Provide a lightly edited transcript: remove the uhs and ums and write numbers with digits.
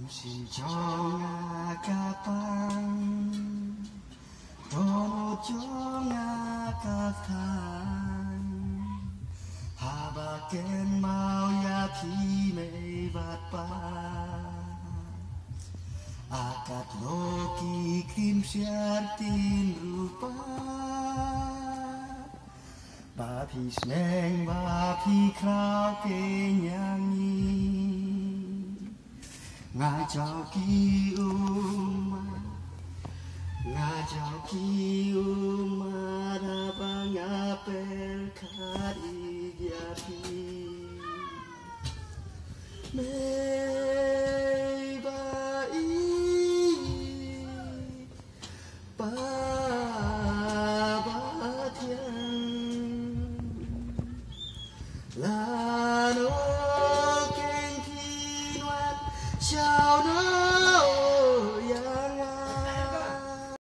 xin cho ngà ca pang Tono cho ngà ca thang Hà bà kên mau ya thi mê vạt pa Akat loki krim siartin rupa Ba phi sneng ba phi krao ke nyanyi Nga chào ki uma ra ba nga per kari yapi Mei ba i ba ba thiên là nó kênh thi loan chào nó